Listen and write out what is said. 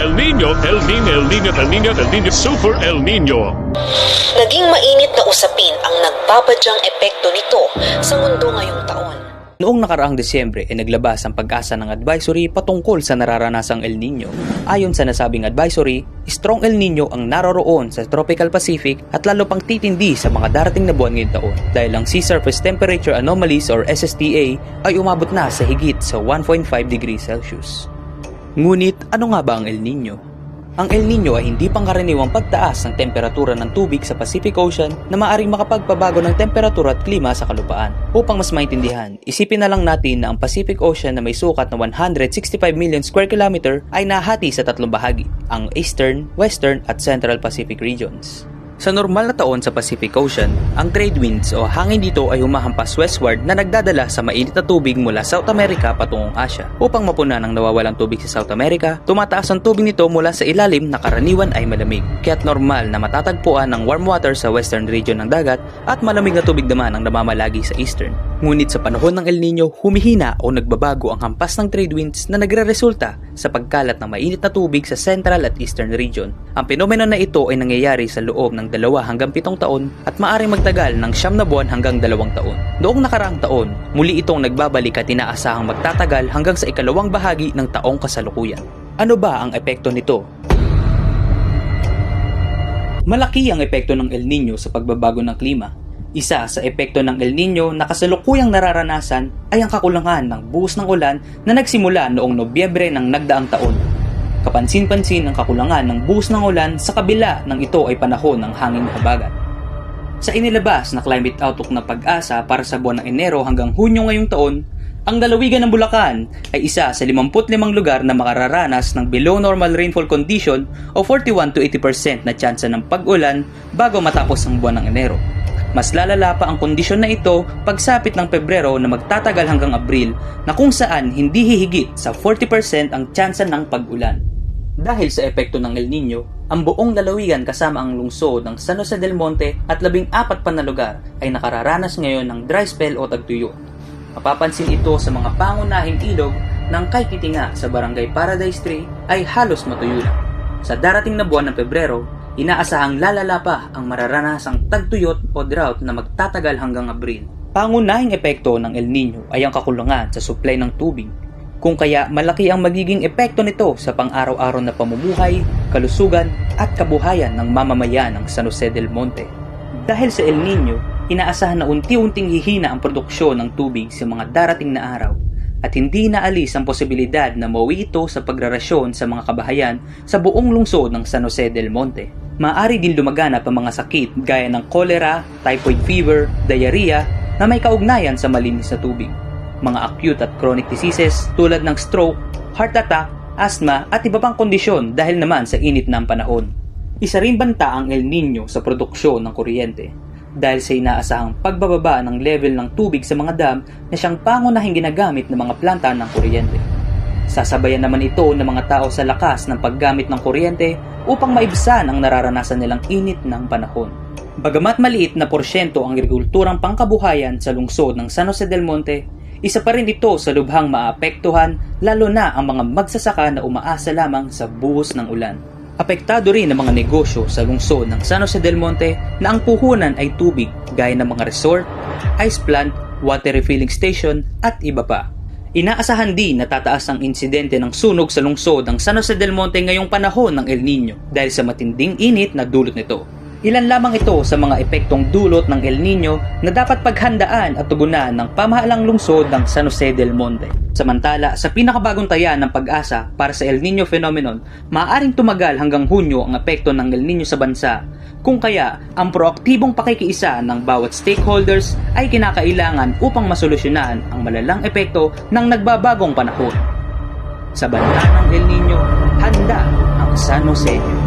El Nino, El Nino, El Nino, El Nino, El Nino, Super El Nino. Naging mainit na usapin ang nagbabadyang epekto nito sa mundo ngayong taon. Noong nakaraang Desyembre ay naglabas ang Pag-asa ng advisory patungkol sa nararanasang El Nino. Ayon sa nasabing advisory, strong El Nino ang naroroon sa Tropical Pacific at lalo pang titindi sa mga darating na buwan ngayong taon dahil ang Sea Surface Temperature Anomalies or SSTA ay umabot na sa higit sa 1.5 degrees Celsius. Ngunit ano nga ba ang El Nino? Ang El Nino ay hindi pangkaraniwang pagtaas ng temperatura ng tubig sa Pacific Ocean na maaaring makapagpabago ng temperatura at klima sa kalupaan. Upang mas maintindihan, isipin na lang natin na ang Pacific Ocean na may sukat na 165 million square kilometer ay nahati sa tatlong bahagi, ang Eastern, Western at Central Pacific regions. Sa normal na taon sa Pacific Ocean, ang trade winds o hangin dito ay humahampas westward na nagdadala sa mainit na tubig mula South America patungong Asia. Upang mapunan ang nawawalang tubig sa South America, tumataas ang tubig nito mula sa ilalim na karaniwan ay malamig. Kaya't normal na matatagpuan ng warm water sa western region ng dagat at malamig na tubig naman ang namamalagi sa eastern. Ngunit sa panahon ng El Nino, humihina o nagbabago ang hampas ng trade winds na nagre-resulta sa pagkalat ng mainit na tubig sa central at eastern region. Ang penomeno na ito ay nangyayari sa loob ng 2 hanggang 7 taon at maaaring magtagal ng 9 na buwan hanggang 2 taon. Noong nakaraang taon, muli itong nagbabalik at inaasahang magtatagal hanggang sa ikalawang bahagi ng taong kasalukuyan. Ano ba ang epekto nito? Malaki ang epekto ng El Nino sa pagbabago ng klima. Isa sa epekto ng El Nino na kasalukuyang nararanasan ay ang kakulangan ng buhos ng ulan na nagsimula noong Nobyembre ng nagdaang taon. Kapansin-pansin ang kakulangan ng buhos ng ulan sa kabila ng ito ay panahon ng hangin na habagat. Sa inilabas na climate outlook ng Pag-asa para sa buwan ng Enero hanggang Hunyo ngayong taon, ang lalawigan ng Bulacan ay isa sa 55 lugar na makararanas ng below normal rainfall condition o 41 to 80% na tsansa ng pag-ulan bago matapos ang buwan ng Enero. Mas lalala pa ang kondisyon na ito pagsapit ng Pebrero na magtatagal hanggang Abril na kung saan hindi hihigit sa 40% ang tsansa ng pag-ulan. Dahil sa epekto ng El Nino, ang buong lalawigan kasama ang lungsod ng San Jose del Monte at 14 pa na lugar ay nakararanas ngayon ng dry spell o tagtuyo. Mapapansin ito sa mga pangunahing ilog ng Kaykitinga sa Barangay Paradise 3 ay halos matuyo na. Sa darating na buwan ng Pebrero, inaasahang lalala pa ang mararanasang tagtuyot o drought na magtatagal hanggang Abril. Pangunahing epekto ng El Nino ay ang kakulangan sa supply ng tubig, kung kaya malaki ang magiging epekto nito sa pang-araw-araw na pamumuhay, kalusugan at kabuhayan ng mamamayan ng San Jose del Monte. Dahil sa El Nino, inaasahan na unti-unting hihina ang produksyon ng tubig sa mga darating na araw at hindi naalis ang posibilidad na mauwi ito sa pagrarasyon sa mga kabahayan sa buong lungsod ng San Jose del Monte. Maaari din lumaganap ang mga sakit gaya ng cholera, typhoid fever, diarrhea na may kaugnayan sa malinis na tubig. Mga acute at chronic diseases tulad ng stroke, heart attack, asthma at iba pang kondisyon dahil naman sa init ng panahon. Isa rin banta ang El Nino sa produksyon ng kuryente dahil sa inaasahang pagbababa ng level ng tubig sa mga dam na siyang pangunahing ginagamit ng mga planta ng kuryente. Sasabayan naman ito ng mga tao sa lakas ng paggamit ng kuryente upang maibsan ang nararanasan nilang init ng panahon. Bagamat maliit na porsyento ang agrikulturang pangkabuhayan sa lungsod ng San Jose del Monte, isa pa rin ito sa lubhang maapektuhan lalo na ang mga magsasaka na umaasa lamang sa buhos ng ulan. Apektado rin ang mga negosyo sa lungsod ng San Jose del Monte na ang puhunan ay tubig gaya ng mga resort, ice plant, water refilling station at iba pa. Inaasahan din na tataas ang insidente ng sunog sa lungsod ng San Jose del Monte ngayong panahon ng El Nino dahil sa matinding init na dulot nito. Ilan lamang ito sa mga epektong dulot ng El Nino na dapat paghandaan at tugunan ng pamahalang lungsod ng San Jose del Monte. Samantala, sa pinakabagong taya ng Pag-asa para sa El Nino phenomenon, maaaring tumagal hanggang Hunyo ang epekto ng El Nino sa bansa. Kung kaya, ang proaktibong pakikiisa ng bawat stakeholders ay kinakailangan upang masolusyonan ang malalang epekto ng nagbabagong panahon. Sa banta ng El Nino, handa ang San Jose.